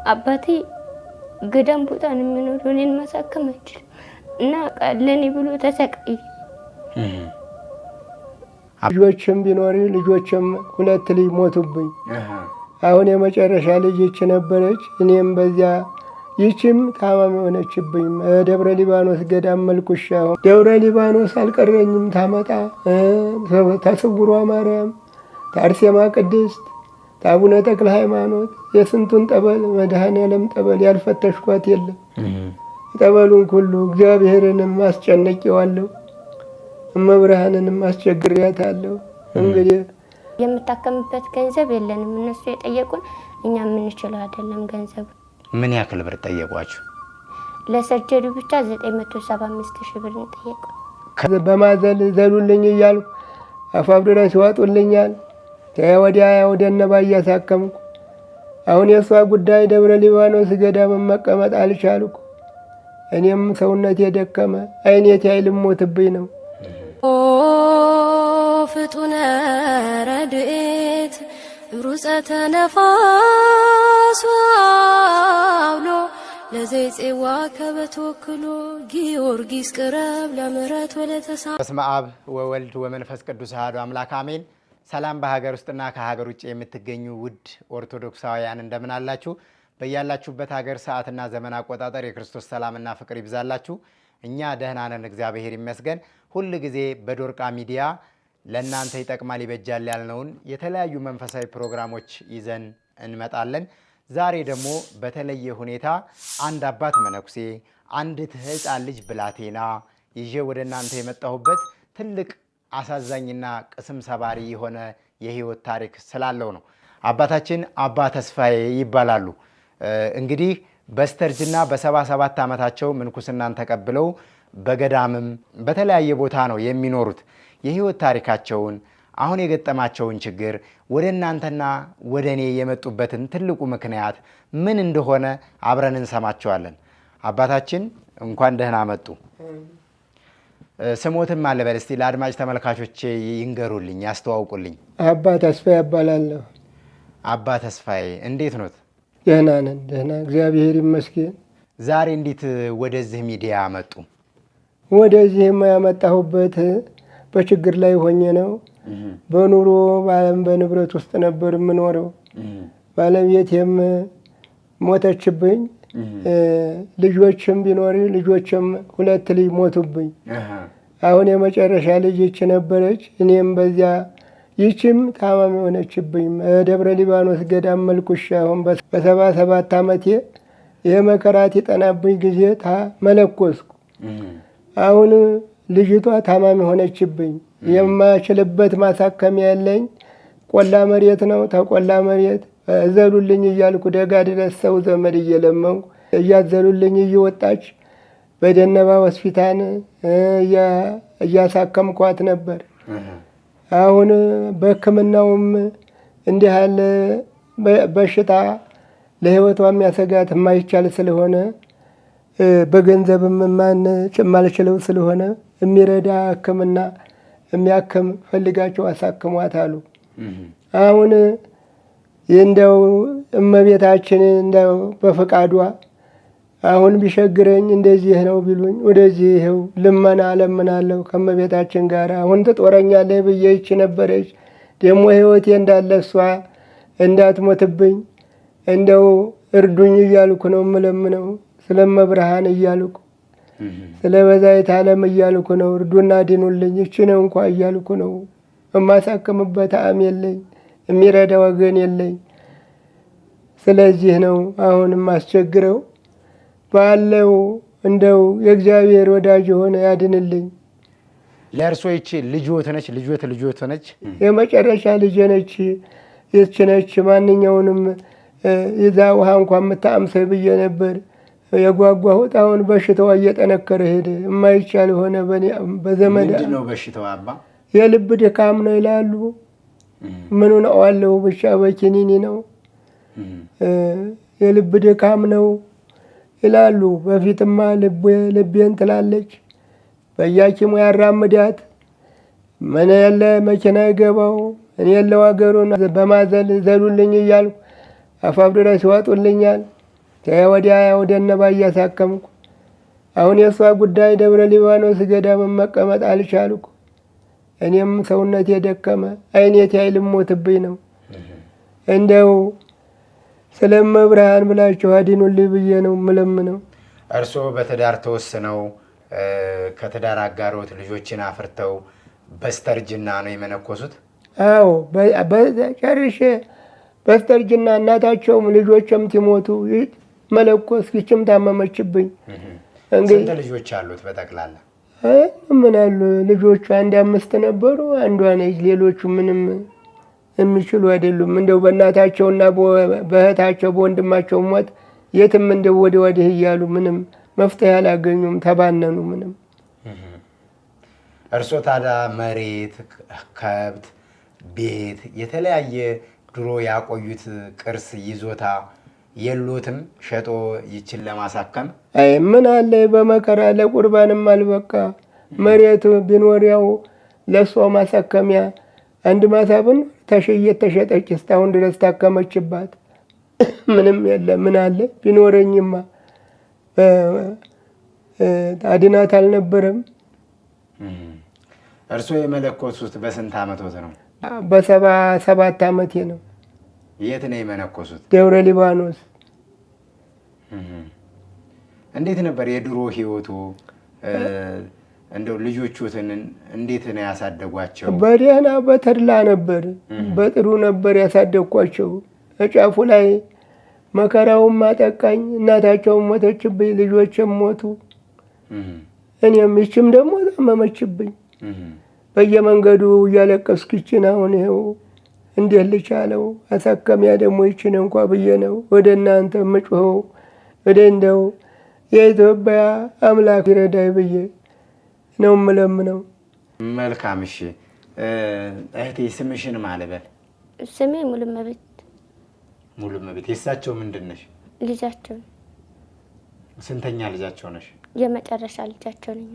አባቴ ገዳም ቦታ ነው የሚኖረው እኔን ማሳከም አይችልም እና ለኔ ብሎ ተሰቃየ። ልጆችም ቢኖር ልጆችም ሁለት ልጅ ሞቱብኝ። አሁን የመጨረሻ ልጅ ይች ነበረች። እኔም በዚያ ይችም ታማሚ ሆነችብኝ። ደብረ ሊባኖስ ገዳም መልኩሻ ደብረ ሊባኖስ አልቀረኝም ታመጣ ተስውሯ ማርያም ታርሴማ ቅድስት ታቡነ ተክለ ሃይማኖት የስንቱን ጠበል መድኃኔዓለም ጠበል ያልፈተሽኳት የለም። ጠበሉን ሁሉ እግዚአብሔርንም አስጨንቄዋለሁ፣ እመብርሃንንም አስቸግሬያታለሁ። እንግዲህ የምታከምበት ገንዘብ የለንም። እነሱ የጠየቁን እኛ የምንችለው አይደለም ገንዘቡ። ምን ያክል ብር ጠየቋችሁ? ለሰርጀሪ ብቻ 975,000 ብር ጠየቁ። በማዘል ዘሉልኝ እያልኩ አፋፍ ድረስ ይዋጡልኛል። ወዲያ ወደነባ እያሳከምኩ አሁን የሷ ጉዳይ ደብረ ሊባኖስ ገዳም መቀመጥ አልቻልኩ። እኔም ሰውነቴ ደከመ፣ አይኔቴ አይልሞትብኝ ነው። ኦ ፍጡነ ረድኤት ሩፀተ ነፋስ አውሎ ለዘይጼዋ ከበተወክሎ ጊዮርጊስ ቅረብ ለምህረት ወለተሳ። በስመ አብ ወወልድ ወመንፈስ ቅዱስ አሐዱ አምላክ አሜን። ሰላም በሀገር ውስጥና ከሀገር ውጭ የምትገኙ ውድ ኦርቶዶክሳውያን እንደምን አላችሁ? በያላችሁበት ሀገር ሰዓትና ዘመን አቆጣጠር የክርስቶስ ሰላምና ፍቅር ይብዛላችሁ። እኛ ደህና ነን፣ እግዚአብሔር ይመስገን። ሁል ጊዜ በዶርቃ ሚዲያ ለእናንተ ይጠቅማል ይበጃል ያልነውን የተለያዩ መንፈሳዊ ፕሮግራሞች ይዘን እንመጣለን። ዛሬ ደግሞ በተለየ ሁኔታ አንድ አባት መነኩሴ፣ አንዲት ሕፃን ልጅ ብላቴና ይዤ ወደ እናንተ የመጣሁበት ትልቅ አሳዛኝና ቅስም ሰባሪ የሆነ የህይወት ታሪክ ስላለው ነው። አባታችን አባ ተስፋዬ ይባላሉ። እንግዲህ በስተርጅና በ77 ዓመታቸው ምንኩስናን ተቀብለው በገዳምም በተለያየ ቦታ ነው የሚኖሩት። የህይወት ታሪካቸውን አሁን የገጠማቸውን ችግር ወደ እናንተና ወደ እኔ የመጡበትን ትልቁ ምክንያት ምን እንደሆነ አብረን እንሰማቸዋለን። አባታችን እንኳን ደህና መጡ። ስሞትም አለበል እስቲ ለአድማጭ ተመልካቾቼ ይንገሩልኝ፣ ያስተዋውቁልኝ። አባ ተስፋዬ እባላለሁ። አባ ተስፋዬ እንዴት ኖት? ደህና ነን፣ ደህና እግዚአብሔር ይመስገን። ዛሬ እንዴት ወደዚህ ሚዲያ መጡ? ወደዚህማ ያመጣሁበት በችግር ላይ ሆኜ ነው። በኑሮ ባለም በንብረት ውስጥ ነበር የምኖረው። ባለቤቴም ሞተችብኝ። ልጆችም ቢኖር ልጆችም ሁለት ልጅ ሞቱብኝ። አሁን የመጨረሻ ልጅ ይች ነበረች። እኔም በዚያ ይችም ታማሚ ሆነችብኝ። ደብረ ሊባኖስ ገዳም መልኩሻ አሁን በ77 ዓመቴ ይሄ መከራት የጠናብኝ ጊዜ መለኮስኩ። አሁን ልጅቷ ታማሚ ሆነችብኝ። የማችልበት ማሳከሚያ የለኝ። ቆላ መሬት ነው። ተቆላ መሬት እዘሉልኝ እያልኩ ደጋ ድረስ ሰው ዘመድ እየለመንኩ እያዘሉልኝ እየወጣች በደነባ ሆስፒታል እያሳከምኳት ነበር። አሁን በሕክምናውም እንዲህ ያለ በሽታ ለሕይወቷ የሚያሰጋት የማይቻል ስለሆነ በገንዘብም ማልችለው ስለሆነ የሚረዳ ሕክምና የሚያክም ፈልጋቸው አሳክሟት አሉ። አሁን እንደው እመቤታችን እንደው በፈቃዷ አሁን ቢሸግረኝ እንደዚህ ነው ቢሉኝ ወደዚህ ይኸው ልመና ለምናለሁ ከእመቤታችን ጋር። አሁን ትጦረኛለህ ብዬ ይች ነበረች ደግሞ ሕይወቴ እንዳለ እሷ እንዳትሞትብኝ እንደው እርዱኝ እያልኩ ነው የምለምነው። ስለመብርሃን እያልኩ ስለ በዛይት ዓለም እያልኩ ነው። እርዱና ድኑልኝ ይችን እንኳ እያልኩ ነው። የማሳክምበት አቅም የለኝ፣ የሚረዳ ወገን የለኝ። ስለዚህ ነው አሁን የማስቸግረው። ባለው እንደው የእግዚአብሔር ወዳጅ የሆነ ያድንልኝ። ለእርሶ ይቺ ልጅዎት ነች? ልጆት ነች? የመጨረሻ ልጅ ነች። ይች ነች። ማንኛውንም ይዛ ውሃ እንኳ የምታምሰ ብዬ ነበር የጓጓሁት። አሁን በሽታዋ እየጠነከረ ሄደ። የማይቻል ሆነ። በዘመድ ምንድን ነው በሽታው አባ? የልብ ድካም ነው ይላሉ። ምኑን አዋለሁ ብቻ በኪኒኒ ነው። የልብ ድካም ነው ይላሉ። በፊትማ ልቤን ትላለች። በያኪሙ ያራምዳት ምን ያለ መኪና ይገባው እኔ ያለው ሀገሩን በማዘል ዘሉልኝ እያልኩ አፋፍ ድረስ ይዋጡልኛል። ወዲያ ወደ እነባ እያሳከምኩ አሁን የእሷ ጉዳይ ደብረ ሊባኖስ ገዳም መቀመጥ አልቻልኩ። እኔም ሰውነቴ ደከመ፣ አይኔት ልሞትብኝ ነው። እንደው ስለመብርሃን ብላችሁ አድኑልኝ ብዬ ነው የምለምነው። እርስዎ በትዳር ተወስነው ከትዳር አጋሮት ልጆችን አፍርተው በስተርጅና ነው የመነኮሱት? አዎ ጨርሼ በስተርጅና እናታቸውም ልጆችም ሲሞቱ መለኮስ ይችም ታመመችብኝ። ስንት ልጆች አሉት በጠቅላላ? ምን አሉ ልጆቹ? አንድ 5 ነበሩ፣ አንዷ ነች። ሌሎቹ ምንም የሚችሉ አይደሉም። እንደው በእናታቸውና በእህታቸው በወንድማቸው ሞት የትም እንደው ወዲህ እያሉ ምንም መፍትሄ አላገኙም፣ ተባነኑ። ምንም እርሶ ታዲያ መሬት፣ ከብት፣ ቤት የተለያየ ድሮ ያቆዩት ቅርስ ይዞታ የሉትም? ሸጦ ይችን ለማሳከም አይ ምን አለ በመከራ ለቁርባንም አልበቃ። መሬቱ ቢኖር ያው ለሷ ማሳከሚያ አንድ ማሳብን ተሸጠች፣ እስካሁን ድረስ ታከመችባት። ምንም የለ። ምን አለ ቢኖረኝማ አድናት አልነበረም። እርሶ የመነኮሱት በስንት ዓመቶት ነው? በ77 ዓመቴ ነው። የት ነው የመነኮሱት? ደብረ ሊባኖስ። እንዴት ነበር የድሮ ህይወቱ? እንደው ልጆቹትን እንዴት ነው ያሳደጓቸው? በደህና በተድላ ነበር፣ በጥሩ ነበር ያሳደግኳቸው። እጫፉ ላይ መከራውም አጠቃኝ፣ እናታቸውም ሞተችብኝ፣ ልጆችም ሞቱ። እኔም ይችም ደግሞ ታመመችብኝ። በየመንገዱ እያለቀስኩ ይችን አሁን ይኸው እንዴት ልቻለው? አሳከሚያ ደግሞ ይችን እንኳ ብዬ ነው ወደ እናንተ የምጮኸው። ወደ እንደው የኢትዮጵያ አምላክ ይረዳይ ብዬ ነው የምለምነው። መልካም። እሺ እህቴ ስምሽን ማለበል? ስሜ ሙሉመቤት። ሙሉመቤት የእሳቸው ምንድን ነሽ? ልጃቸው። ስንተኛ ልጃቸው ነሽ? የመጨረሻ ልጃቸው ነኝ።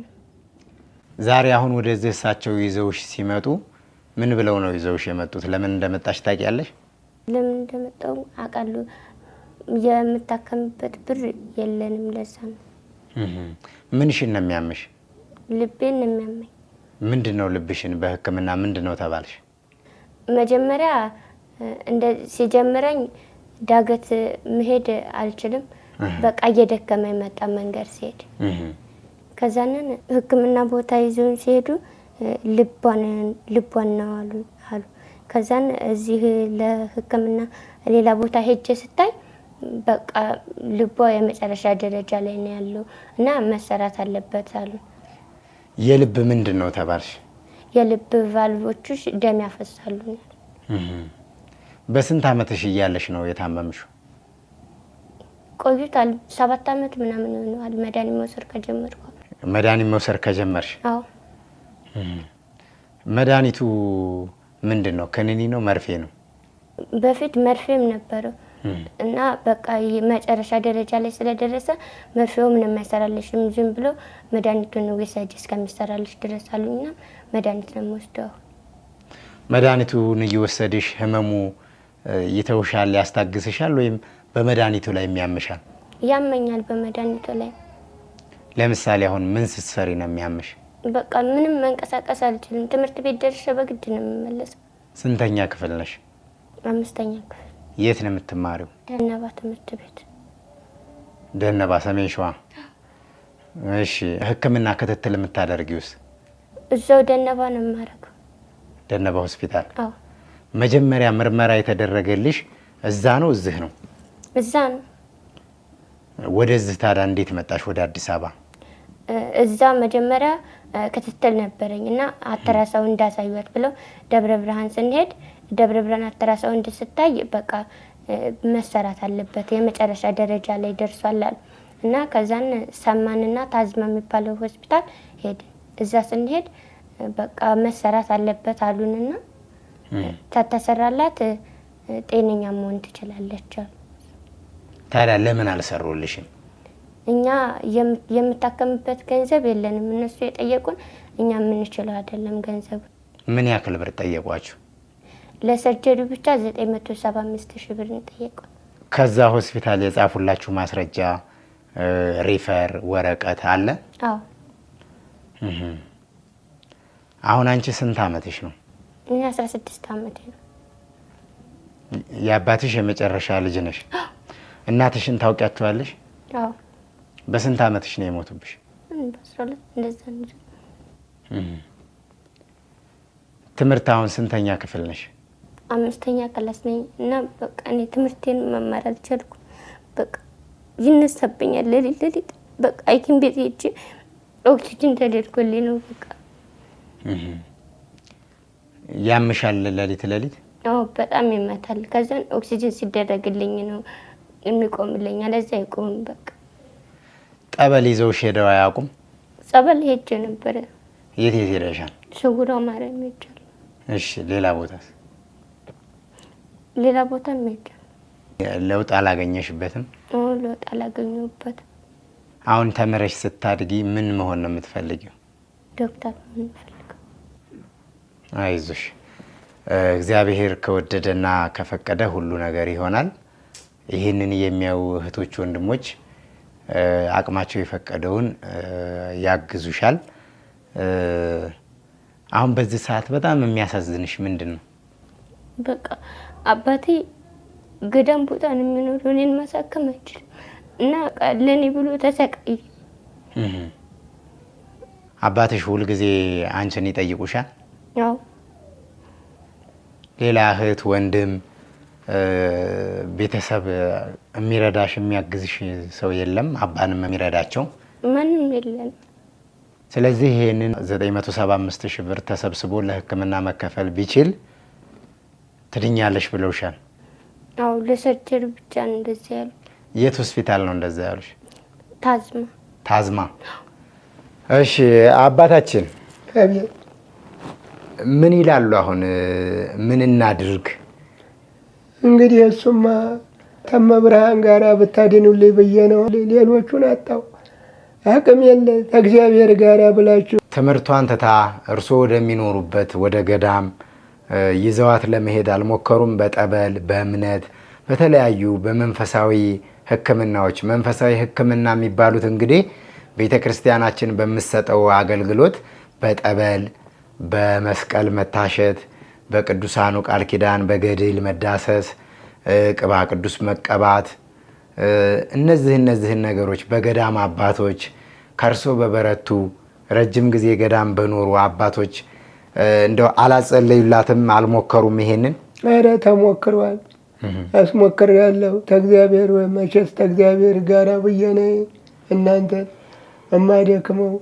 ዛሬ አሁን ወደዚህ እሳቸው ይዘውሽ ሲመጡ ምን ብለው ነው ይዘውሽ የመጡት? ለምን እንደመጣሽ ታውቂያለሽ? ለምን እንደመጣው አውቃለሁ። የምታከምበት ብር የለንም፣ ለዛ ነው። ምንሽን ነው የሚያምሽ? ልቤን ነው የሚያመኝ። ምንድን ነው ልብሽን? በሕክምና ምንድን ነው ተባልሽ? መጀመሪያ እንደ ሲጀምረኝ ዳገት መሄድ አልችልም። በቃ እየደከመ መጣ መንገድ ሲሄድ። ከዛንን ሕክምና ቦታ ይዘውን ሲሄዱ ልቧን ነው አሉ። ከዛን እዚህ ለሕክምና ሌላ ቦታ ሄጄ ስታይ በቃ ልቧ የመጨረሻ ደረጃ ላይ ነው ያለው እና መሰራት አለበት አሉ። የልብ ምንድን ነው ተባልሽ? የልብ ቫልቮቹ ደም ያፈሳሉ። በስንት ዓመትሽ እያለሽ ነው የታመምሽው? ቆይቷል። 7 ዓመት ምናምን ሆኗል መድኃኒት መውሰድ ከጀመርኩ። መድኃኒት መውሰድ ከጀመርሽ? አዎ። መድኃኒቱ ምንድን ነው? ክኒኒ ነው መርፌ ነው? በፊት መርፌም ነበረው እና በቃ መጨረሻ ደረጃ ላይ ስለደረሰ መርፌው ምንም አይሰራልሽም፣ ዝም ብሎ መድኃኒቱን ወሰጂ እስከሚሰራልሽ ድረስ አሉኝና መድኃኒት ነው የምወስደው። መድኃኒቱን እየወሰድሽ ህመሙ ይተውሻል፣ ያስታግስሻል ወይም በመድኃኒቱ ላይ የሚያምሻል? ያመኛል በመድኃኒቱ ላይ። ለምሳሌ አሁን ምን ስትሰሪ ነው የሚያምሽ? በቃ ምንም መንቀሳቀስ አልችልም። ትምህርት ቤት ደርሼ በግድ ነው የምመለሰው። ስንተኛ ክፍል ነሽ? 5ኛ ክፍል። የት ነው የምትማሪው? ደነባ ትምህርት ቤት። ደነባ ሰሜን ሸዋ። እሺ ህክምና ክትትል የምታደርጊውስ? እዛው ደነባ ነው የማደርገው። ደነባ ሆስፒታል? አዎ። መጀመሪያ ምርመራ የተደረገልሽ እዛ ነው እዚህ ነው? እዛ ነው። ወደዚህ ታዲያ እንዴት መጣሽ ወደ አዲስ አበባ? እዛ መጀመሪያ ክትትል ነበረኝ እና አተራሳው እንዳሳዩት ብለው ደብረ ብርሃን ስንሄድ ደብረ ብርሃን አተራሳው እንድስታይ በቃ መሰራት አለበት የመጨረሻ ደረጃ ላይ ደርሷል አሉ እና ከዛን ሰማንና ታዝማ የሚባለው ሆስፒታል ሄድን። እዛ ስንሄድ በቃ መሰራት አለበት አሉንና ተተሰራላት ጤነኛ መሆን ትችላለች። ታዲያ ለምን አልሰሩልሽም? እኛ የምታከምበት ገንዘብ የለንም። እነሱ የጠየቁን እኛ የምንችለው አይደለም ገንዘቡ። ምን ያክል ብር ጠየቋችሁ? ለሰርጀሪ ብቻ 975,000 ብር ጠየቁን። ከዛ ሆስፒታል የጻፉላችሁ ማስረጃ ሪፈር ወረቀት አለ? አዎ። አሁን አንቺ ስንት አመትሽ ነው? እኔ 16 አመቴ ነው። የአባትሽ የመጨረሻ ልጅ ነሽ? እናትሽን ታውቂያቸዋለሽ? አዎ። በስንት አመትሽ ነው የሞቱብሽ? በ12 እንደዛ ነው። ትምህርት አሁን ስንተኛ ክፍል ነሽ? 5ኛ ክላስ ነኝ እና በቃ እኔ ትምህርቴን መማር አልቻልኩም። በቃ ይነሳብኛል ሌሊት በቃ ሐኪም ቤት ሄጄ ኦክሲጅን ተደርጎልኝ ነው በቃ። ያምሻል ሌሊት? አዎ በጣም ይመታል። ከዛን ኦክሲጅን ሲደረግልኝ ነው የሚቆምልኝ፣ አለዛ አይቆምም በቃ። ጠበል ይዘውሽ ሄደው አያውቁም? ጸበል ሄጄ ነበረ። የት ሄደሻል? ስውሯ ማርያም ሄጃለሁ። እሺ ሌላ ቦታስ? ሌላ ቦታ ሄጃለሁ። ለውጥ አላገኘሽበትም? አዎ ለውጥ አላገኘሁበትም። አሁን ተምረሽ ስታድጊ ምን መሆን ነው የምትፈልጊው? ዶክተር መሆን እፈልጋለሁ። አይዞሽ፣ እግዚአብሔር ከወደደና ከፈቀደ ሁሉ ነገር ይሆናል። ይህንን የሚያዩ እህቶች ወንድሞች አቅማቸው የፈቀደውን ያግዙሻል። አሁን በዚህ ሰዓት በጣም የሚያሳዝንሽ ምንድን ነው? በቃ አባቴ ገዳም ቦታ ነው የሚኖረው፣ እኔን ማሳከም አይችልም እና ለኔ ብሎ ተሰቃይ። አባትሽ ሁልጊዜ አንቺን ይጠይቁሻል? አዎ። ሌላ እህት ወንድም ቤተሰብ የሚረዳሽ የሚያግዝሽ ሰው የለም? አባንም የሚረዳቸው ማንም የለም። ስለዚህ ይሄንን 975 ሺህ ብር ተሰብስቦ ለሕክምና መከፈል ቢችል ትድኛለሽ ብለውሻል? አዎ ለሰርጀሪ ብቻ ነው እንደዚህ ያሉ። የት ሆስፒታል ነው እንደዛ ያሉሽ? ታዝማ። እሺ አባታችን ምን ይላሉ አሁን? ምን እናድርግ? እንግዲህ እሱማ ተመብርሃን ጋር ብታድኑልኝ ብዬ ነው። ሌሎቹን አጣው አቅም የለ ከእግዚአብሔር ጋር ብላችሁ ትምህርቷን ትታ እርሶ ወደሚኖሩበት ወደ ገዳም ይዘዋት ለመሄድ አልሞከሩም? በጠበል በእምነት በተለያዩ በመንፈሳዊ ሕክምናዎች መንፈሳዊ ሕክምና የሚባሉት እንግዲህ ቤተ ክርስቲያናችን በምትሰጠው አገልግሎት በጠበል በመስቀል መታሸት በቅዱሳኑ ቃል ኪዳን በገድል መዳሰስ ቅባ ቅዱስ መቀባት እነዚህን ነገሮች በገዳም አባቶች ከርሶ በበረቱ ረጅም ጊዜ ገዳም በኖሩ አባቶች እንደው አላጸለዩላትም? አልሞከሩም? ይሄንን ኧረ ተሞክሯል። አስሞክሬያለሁ። ተእግዚአብሔር መቼስ ተእግዚአብሔር ጋራ ብዬ ነው እናንተን እማደክመው።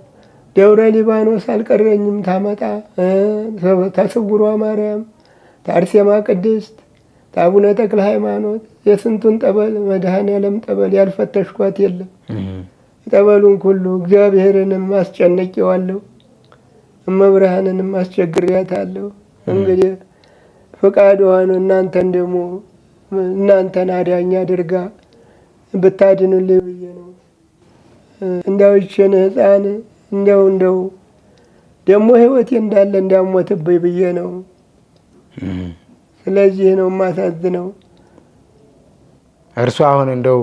ደብረ ሊባኖስ አልቀረኝም ታመጣ ተስውሯ ማርያም ታርሴማ ቅድስት ታቡነ ተክለ ሃይማኖት የስንቱን ጠበል መድኃኔዓለም ጠበል ያልፈተሽኳት የለም። ጠበሉን ሁሉ እግዚአብሔርንም አስጨንቄዋለሁ፣ እመብርሃንንም አስቸግሬያታለሁ። እንግዲህ ፍቃዷን እናንተን ደግሞ እናንተን አዳኝ አድርጋ ብታድኑልኝ ብዬ ነው። እንዳውችን ህፃን እንደው ደግሞ ህይወቴ እንዳለ እንዳሞትብኝ ብዬ ነው። ስለዚህ ነው የማሳዝነው። እርሱ አሁን እንደው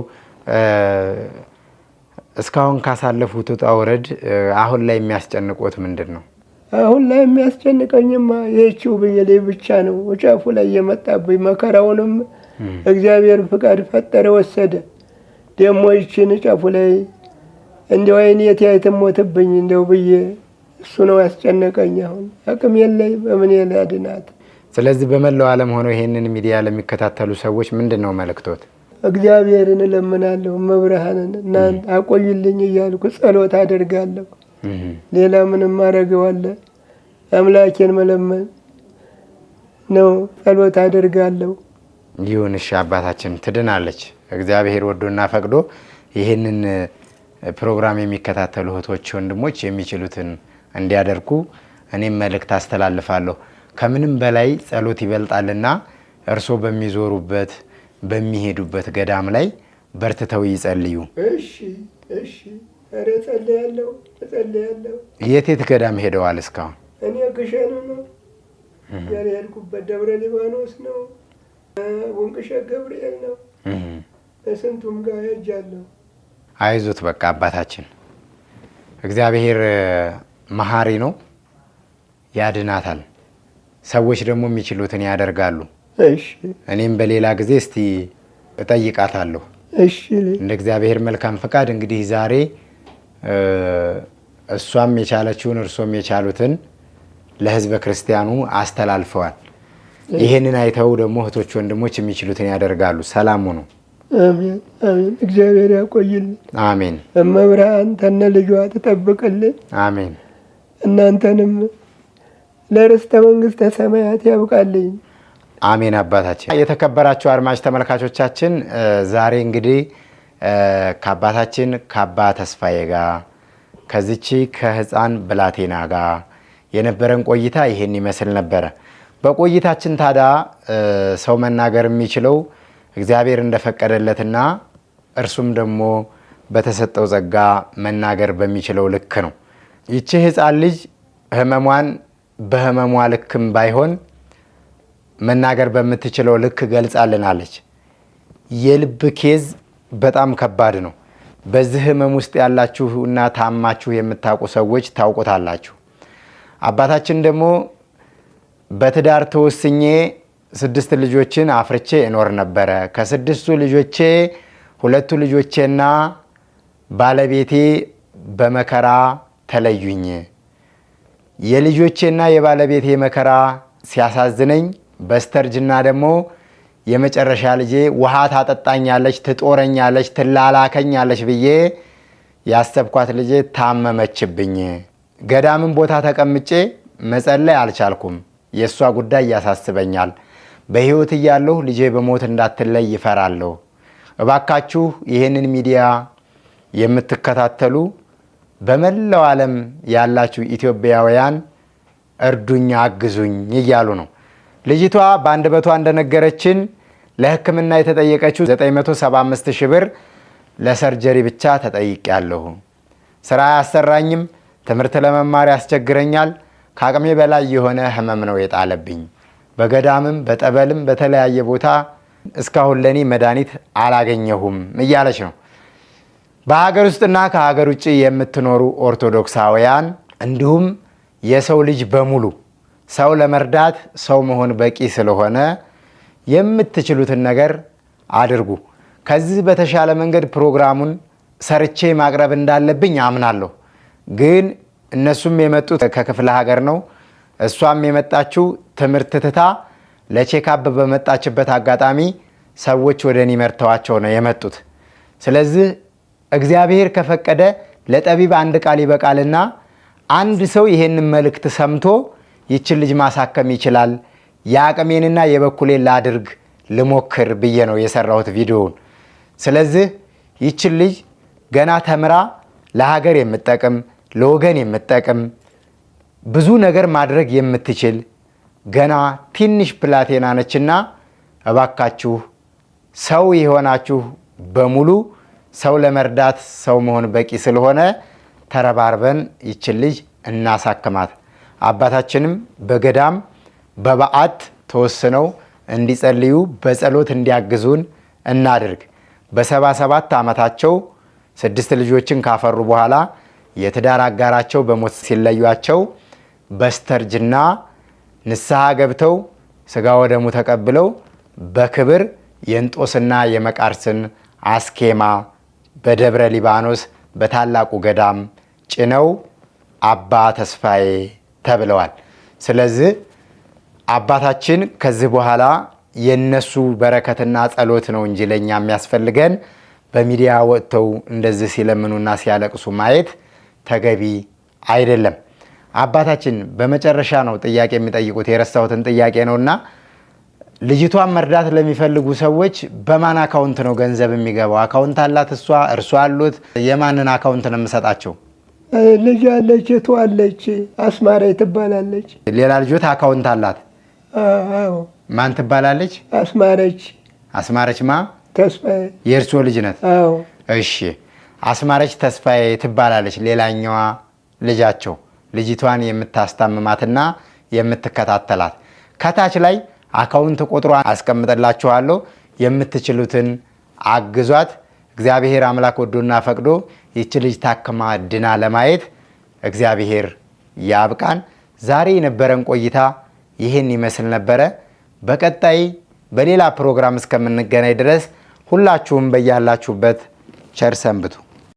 እስካሁን ካሳለፉት ውጣ ውረድ አሁን ላይ የሚያስጨንቆት ምንድን ነው? አሁን ላይ የሚያስጨንቀኝማ ይህችው ብዬ ብቻ ነው። ጫፉ ላይ የመጣብኝ መከራውንም እግዚአብሔር ፍቃድ ፈጠረ ወሰደ። ደግሞ ይችን ጫፉ ላይ እንደው አይኔት ያይተሞትብኝ እንደው ብዬ እሱ ነው ያስጨነቀኝ። አሁን አቅም የለኝ በምን ያድናት። ስለዚህ በመላው ዓለም ሆነው ይሄንን ሚዲያ ለሚከታተሉ ሰዎች ምንድን ነው መልእክቶት? እግዚአብሔርን እለምናለሁ፣ መብርሃንን እናንተ አቆይልኝ እያልኩ ጸሎት አደርጋለሁ። ሌላ ምንም አደርገዋለሁ? አምላኬን መለመን ነው፣ ጸሎት አደርጋለሁ። ይሁን እሺ፣ አባታችን ትድናለች። እግዚአብሔር ወዶና ፈቅዶ ይህንን ፕሮግራም የሚከታተሉ እህቶች ወንድሞች የሚችሉትን እንዲያደርጉ እኔም መልእክት አስተላልፋለሁ። ከምንም በላይ ጸሎት ይበልጣልና እርሶ በሚዞሩበት በሚሄዱበት ገዳም ላይ በርትተው ይጸልዩ። እሺ እሺ፣ ኧረ እጸልያለሁ። የት ገዳም ሄደዋል እስካሁን? እኔ ግሸን ነው ያልሄድኩበት፣ ደብረ ሊባኖስ ነው፣ ወንቅሸት ገብርኤል ነው። ከስንቱም ጋር ሄጃለሁ። አይዞት በቃ አባታችን እግዚአብሔር መሐሪ ነው፣ ያድናታል። ሰዎች ደግሞ የሚችሉትን ያደርጋሉ። እሺ እኔም በሌላ ጊዜ እስቲ እጠይቃታለሁ። እሺ እንደ እግዚአብሔር መልካም ፈቃድ እንግዲህ ዛሬ እሷም የቻለችውን እርሶም የቻሉትን ለሕዝበ ክርስቲያኑ አስተላልፈዋል። ይህንን አይተው ደግሞ እህቶች ወንድሞች የሚችሉትን ያደርጋሉ። ሰላም ሁኑ። አሜን አሜን። እግዚአብሔር ያቆይልን። አሜን። እመብርሃን ተነ ልጇ ትጠብቅልን። አሜን። እናንተንም ለርስተ መንግስተ ሰማያት ያብቃልኝ። አሜን። አባታችን የተከበራችሁ አድማጭ ተመልካቾቻችን ዛሬ እንግዲህ ከአባታችን ከአባ ተስፋዬ ጋር ከዚች ከህፃን ብላቴና ጋር የነበረን ቆይታ ይሄን ይመስል ነበረ። በቆይታችን ታዲያ ሰው መናገር የሚችለው እግዚአብሔር እንደፈቀደለትና እርሱም ደግሞ በተሰጠው ጸጋ መናገር በሚችለው ልክ ነው። ይቺ ህፃን ልጅ ህመሟን በህመሟ ልክም ባይሆን መናገር በምትችለው ልክ ገልጻልናለች። የልብ ኬዝ በጣም ከባድ ነው። በዚህ ህመም ውስጥ ያላችሁና ታማችሁ የምታውቁ ሰዎች ታውቁታላችሁ። አባታችን ደግሞ በትዳር ተወስኜ 6 ልጆችን አፍርቼ እኖር ነበረ። ከ6ቱ ልጆቼ 2ቱ ልጆቼና ባለቤቴ በመከራ ተለዩኝ። የልጆቼና የባለቤቴ መከራ ሲያሳዝነኝ በስተርጅና ደግሞ የመጨረሻ ልጄ ውሃ ታጠጣኛለች፣ ትጦረኛለች፣ ትላላከኛለች ብዬ ያሰብኳት ልጄ ታመመችብኝ። ገዳምን ቦታ ተቀምጬ መጸለይ አልቻልኩም። የእሷ ጉዳይ ያሳስበኛል። በሕይወት እያለሁ ልጄ በሞት እንዳትለይ ይፈራለሁ። እባካችሁ ይህንን ሚዲያ የምትከታተሉ በመላው ዓለም ያላችሁ ኢትዮጵያውያን እርዱኝ፣ አግዙኝ እያሉ ነው። ልጅቷ በአንደበቷ እንደነገረችን ለሕክምና የተጠየቀችው 975 ሺህ ብር ለሰርጀሪ ብቻ ተጠይቄያለሁ። ስራ አያሰራኝም፣ ትምህርት ለመማር ያስቸግረኛል፣ ከአቅሜ በላይ የሆነ ህመም ነው የጣለብኝ። በገዳምም በጠበልም በተለያየ ቦታ እስካሁን ለኔ መድኃኒት አላገኘሁም እያለች ነው። በሀገር ውስጥና ከሀገር ውጭ የምትኖሩ ኦርቶዶክሳውያን እንዲሁም የሰው ልጅ በሙሉ ሰው ለመርዳት ሰው መሆን በቂ ስለሆነ የምትችሉትን ነገር አድርጉ። ከዚህ በተሻለ መንገድ ፕሮግራሙን ሰርቼ ማቅረብ እንዳለብኝ አምናለሁ። ግን እነሱም የመጡት ከክፍለ ሀገር ነው። እሷም የመጣችው ትምህርት ትታ ለቼካፕ በመጣችበት አጋጣሚ ሰዎች ወደ እኔ መርተዋቸው ነው የመጡት። ስለዚህ እግዚአብሔር ከፈቀደ ለጠቢብ አንድ ቃል ይበቃልና አንድ ሰው ይሄንን መልእክት ሰምቶ ይችን ልጅ ማሳከም ይችላል፣ የአቅሜንና የበኩሌን ላድርግ ልሞክር ብዬ ነው የሰራሁት ቪዲዮውን። ስለዚህ ይችን ልጅ ገና ተምራ ለሀገር የምትጠቅም ለወገን የምትጠቅም ብዙ ነገር ማድረግ የምትችል ገና ትንሽ ብላቴና ነችና እባካችሁ ሰው የሆናችሁ በሙሉ ሰው ለመርዳት ሰው መሆን በቂ ስለሆነ ተረባርበን ይችን ልጅ እናሳክማት። አባታችንም በገዳም በበዓት ተወስነው እንዲጸልዩ በጸሎት እንዲያግዙን እናድርግ። በ77 ዓመታቸው 6 ልጆችን ካፈሩ በኋላ የትዳር አጋራቸው በሞት ሲለዩቸው በስተርጅና ንስሐ ገብተው ስጋ ወደሙ ተቀብለው በክብር የእንጦስና የመቃርስን አስኬማ በደብረ ሊባኖስ በታላቁ ገዳም ጭነው አባ ተስፋዬ ተብለዋል። ስለዚህ አባታችን ከዚህ በኋላ የነሱ በረከትና ጸሎት ነው እንጂ ለኛ የሚያስፈልገን በሚዲያ ወጥተው እንደዚህ ሲለምኑና ሲያለቅሱ ማየት ተገቢ አይደለም። አባታችን በመጨረሻ ነው ጥያቄ የሚጠይቁት፣ የረሳሁትን ጥያቄ ነውና ልጅቷን መርዳት ለሚፈልጉ ሰዎች በማን አካውንት ነው ገንዘብ የሚገባው? አካውንት አላት እሷ፣ እርሷ አሉት? የማንን አካውንት ነው የምሰጣቸው? ልጅ አለች፣ እህቷ አለች፣ አስማራ ትባላለች። ሌላ ልጆት አካውንት አላት? አዎ። ማን ትባላለች? አስማረች። አስማረች ማ? ተስፋዬ። የእርሶ ልጅ ናት? አዎ። እሺ፣ አስማረች ተስፋዬ ትባላለች። ሌላኛዋ ልጃቸው ልጅቷን የምታስታምማትና የምትከታተላት ከታች ላይ አካውንት ቁጥሯን አስቀምጠላችኋለሁ። የምትችሉትን አግዟት። እግዚአብሔር አምላክ ወዶና ፈቅዶ ይህች ልጅ ታክማ ድና ለማየት እግዚአብሔር ያብቃን። ዛሬ የነበረን ቆይታ ይህን ይመስል ነበረ። በቀጣይ በሌላ ፕሮግራም እስከምንገናኝ ድረስ ሁላችሁም በያላችሁበት ቸር ሰንብቱ።